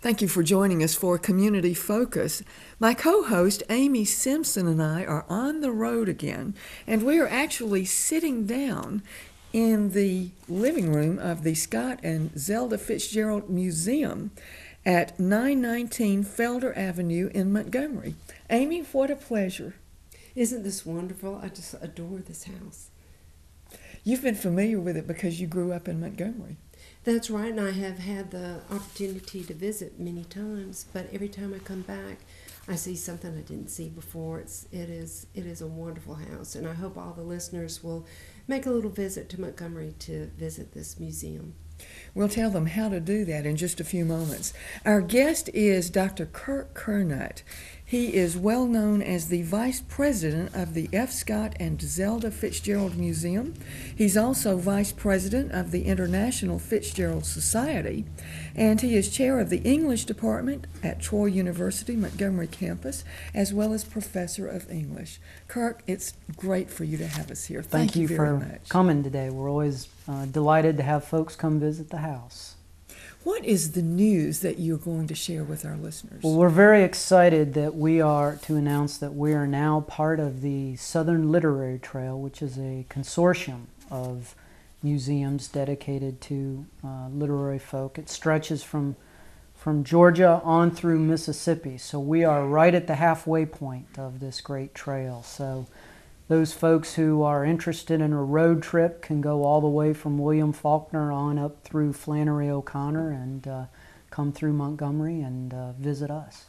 Thank you for joining us for Community Focus. My co-host Amy Simpson and I are on the road again, and we are actually sitting down in the living room of the Scott and Zelda Fitzgerald Museum at 919 Felder Avenue in Montgomery. Amy, what a pleasure. Isn't this wonderful? I just adore this house. You've been familiar with it because you grew up in Montgomery. That's right, and I have had the opportunity to visit many times, but every time I come back, I see something I didn't see before. It is a wonderful house, and I hope all the listeners will make a little visit to Montgomery to visit this museum. We'll tell them how to do that in just a few moments. Our guest is Dr. Kirk Kernut. He is well known as the Vice President of the F. Scott and Zelda Fitzgerald Museum. He's also Vice President of the International Fitzgerald Society, and he is Chair of the English Department at Troy University Montgomery campus, as well as Professor of English. Kirk, it's great for you to have us here. Thank you very much. Thank you for coming today. We're always delighted to have folks come visit the house. What is the news that you're going to share with our listeners? Well, we're very excited that we are to announce that we are now part of the Southern Literary Trail, which is a consortium of museums dedicated to literary folk. It stretches from Georgia on through Mississippi, so we are right at the halfway point of this great trail. So those folks who are interested in a road trip can go all the way from William Faulkner on up through Flannery O'Connor and come through Montgomery and visit us.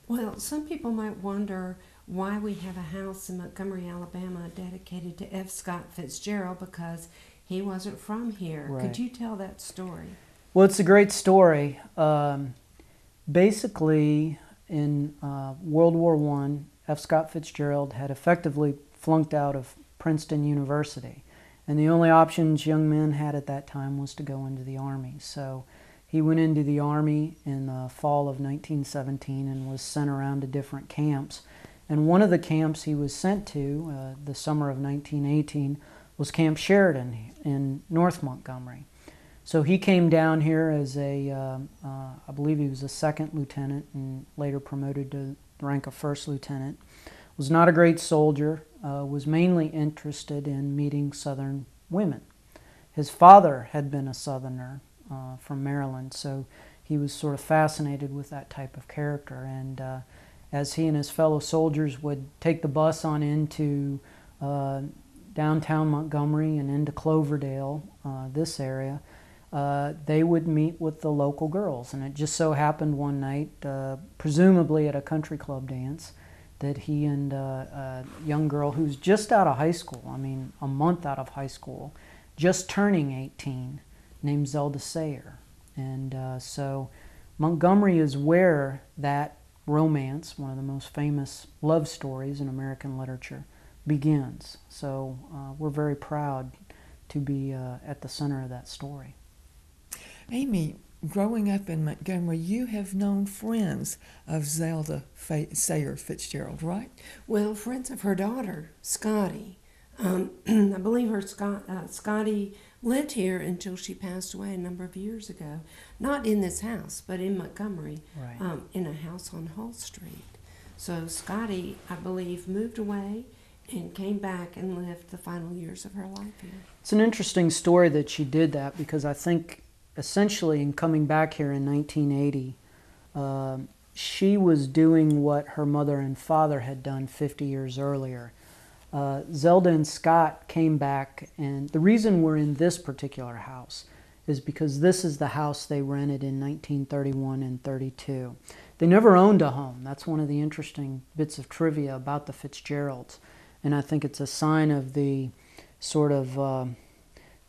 Well, some people might wonder why we have a house in Montgomery, Alabama dedicated to F. Scott Fitzgerald, because he wasn't from here. Right. Could you tell that story? Well, it's a great story. Basically, in World War I, F. Scott Fitzgerald had effectively flunked out of Princeton University, and the only options young men had at that time was to go into the Army. So he went into the Army in the fall of 1917 and was sent around to different camps. And one of the camps he was sent to, the summer of 1918, was Camp Sheridan in North Montgomery. So he came down here as I believe he was a second lieutenant and later promoted to the rank of first lieutenant. Was not a great soldier, was mainly interested in meeting Southern women. His father had been a Southerner from Maryland, so he was sort of fascinated with that type of character. And as he and his fellow soldiers would take the bus on into downtown Montgomery and into Cloverdale, this area, they would meet with the local girls. And it just so happened one night, presumably at a country club dance, that he and a young girl who's just out of high school, I mean a month out of high school, just turning 18, named Zelda Sayer. And so Montgomery is where that romance, one of the most famous love stories in American literature, begins. So we're very proud to be at the center of that story. Amy, growing up in Montgomery, you have known friends of Zelda Sayer Fitzgerald, right? Well, friends of her daughter, Scotty. I believe Scotty lived here until she passed away a number of years ago. Not in this house, but in Montgomery, Right. In a house on Hall Street. So Scotty, I believe, moved away and came back and lived the final years of her life here. It's an interesting story that she did that, because I think essentially in coming back here in 1980, she was doing what her mother and father had done 50 years earlier. Zelda and Scott came back, and the reason we're in this particular house is because this is the house they rented in 1931 and 32. They never owned a home. That's one of the interesting bits of trivia about the Fitzgeralds, and I think it's a sign of the sort of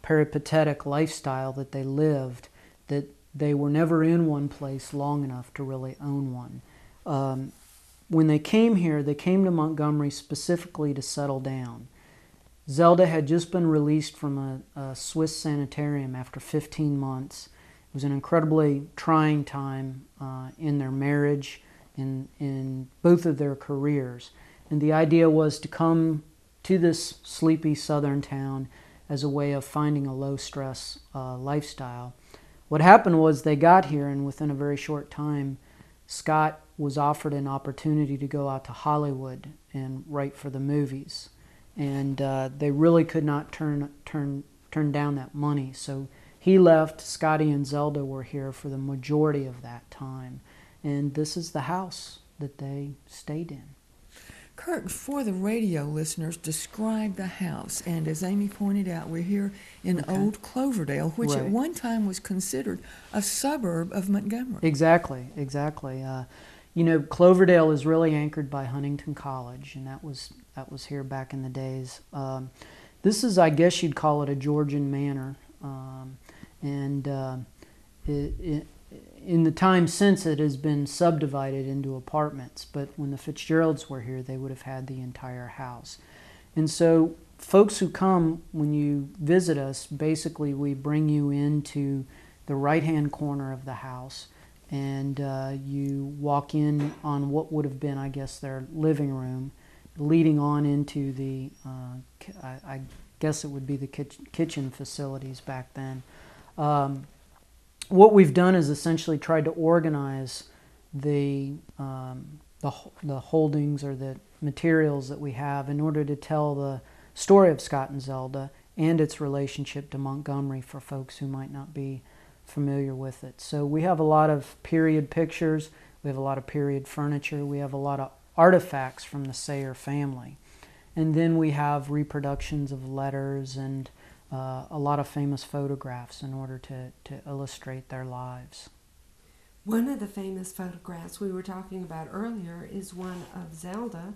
peripatetic lifestyle that they lived, that they were never in one place long enough to really own one. When they came here, they came to Montgomery specifically to settle down. Zelda had just been released from a Swiss sanitarium after 15 months. It was an incredibly trying time in their marriage, in both of their careers. And the idea was to come to this sleepy southern town as a way of finding a low-stress lifestyle. What happened was they got here, and within a very short time, Scott was offered an opportunity to go out to Hollywood and write for the movies. And they really could not turn down that money. So he left. Scotty and Zelda were here for the majority of that time. And this is the house that they stayed in. Kirk, for the radio listeners, describe the house. And as Amy pointed out, we're here in Old Cloverdale, which at one time was considered a suburb of Montgomery. Exactly. You know, Cloverdale is really anchored by Huntington College, and that was here back in the days. This is, I guess you'd call it a Georgian manor, in the time since, it has been subdivided into apartments, but when the Fitzgeralds were here, they would have had the entire house. And so folks who come, when you visit us, basically we bring you into the right-hand corner of the house, and you walk in on what would have been, I guess, their living room, leading on into the, I guess it would be the kitchen facilities back then. What we've done is essentially tried to organize the holdings or the materials that we have in order to tell the story of Scott and Zelda and its relationship to Montgomery for folks who might not be familiar with it. So we have a lot of period pictures, we have a lot of period furniture, we have a lot of artifacts from the Sayer family. And then we have reproductions of letters and a lot of famous photographs in order to illustrate their lives. One of the famous photographs we were talking about earlier is one of Zelda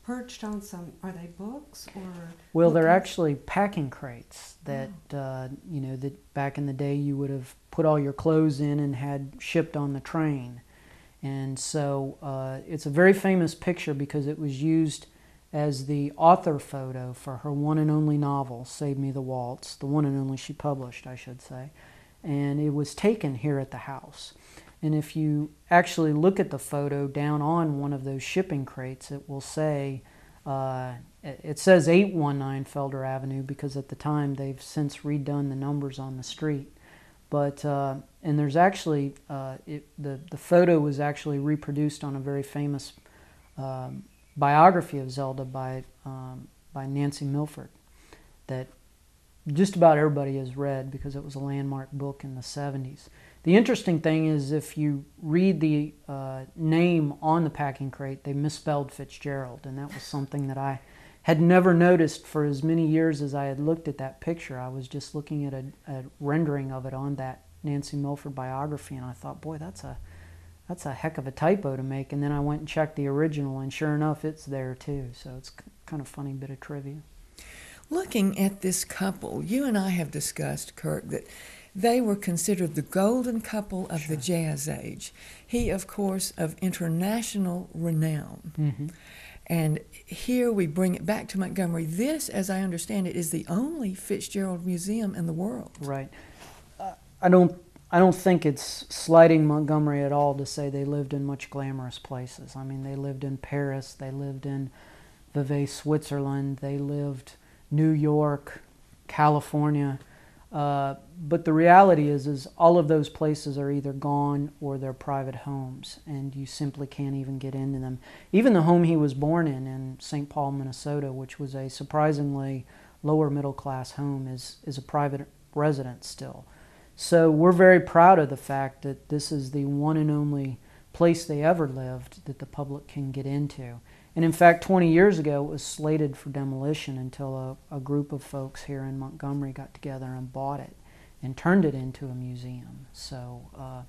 perched on some, are they books or? Well, they're actually packing crates that, you know, that back in the day you would have put all your clothes in and had shipped on the train. And so it's a very famous picture because it was used as the author photo for her one and only novel, Save Me the Waltz, the one and only she published, I should say. And it was taken here at the house. And if you actually look at the photo down on one of those shipping crates, it will say, it says 819 Felder Avenue because at the time they've since redone the numbers on the street. But, and there's actually, the photo was actually reproduced on a very famous biography of Zelda by Nancy Milford that just about everybody has read because it was a landmark book in the 70s. The interesting thing is if you read the name on the packing crate, they misspelled Fitzgerald, and that was something that I had never noticed for as many years as I had looked at that picture. I was just looking at a rendering of it on that Nancy Milford biography, and I thought, boy, that's a heck of a typo to make. And then I went and checked the original, and sure enough, it's there too. So it's kind of funny bit of trivia. Looking at this couple, you and I have discussed, Kirk, that they were considered the golden couple of the Jazz Age. He, of course, of international renown. Mm-hmm. And here we bring it back to Montgomery. This, as I understand it, is the only Fitzgerald Museum in the world. Right. I don't think it's slighting Montgomery at all to say they lived in much glamorous places. I mean, they lived in Paris, they lived in Vevey, Switzerland, they lived New York, California. But the reality is all of those places are either gone or they're private homes, and you simply can't even get into them. Even the home he was born in St. Paul, Minnesota, which was a surprisingly lower middle class home, is a private residence still. So we're very proud of the fact that this is the one and only place they ever lived that the public can get into. And in fact, 20 years ago, it was slated for demolition until a group of folks here in Montgomery got together and bought it and turned it into a museum. So,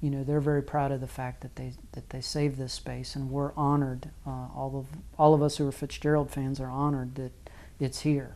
you know, they're very proud of the fact that they saved this space, and we're honored. All of us who are Fitzgerald fans are honored that it's here.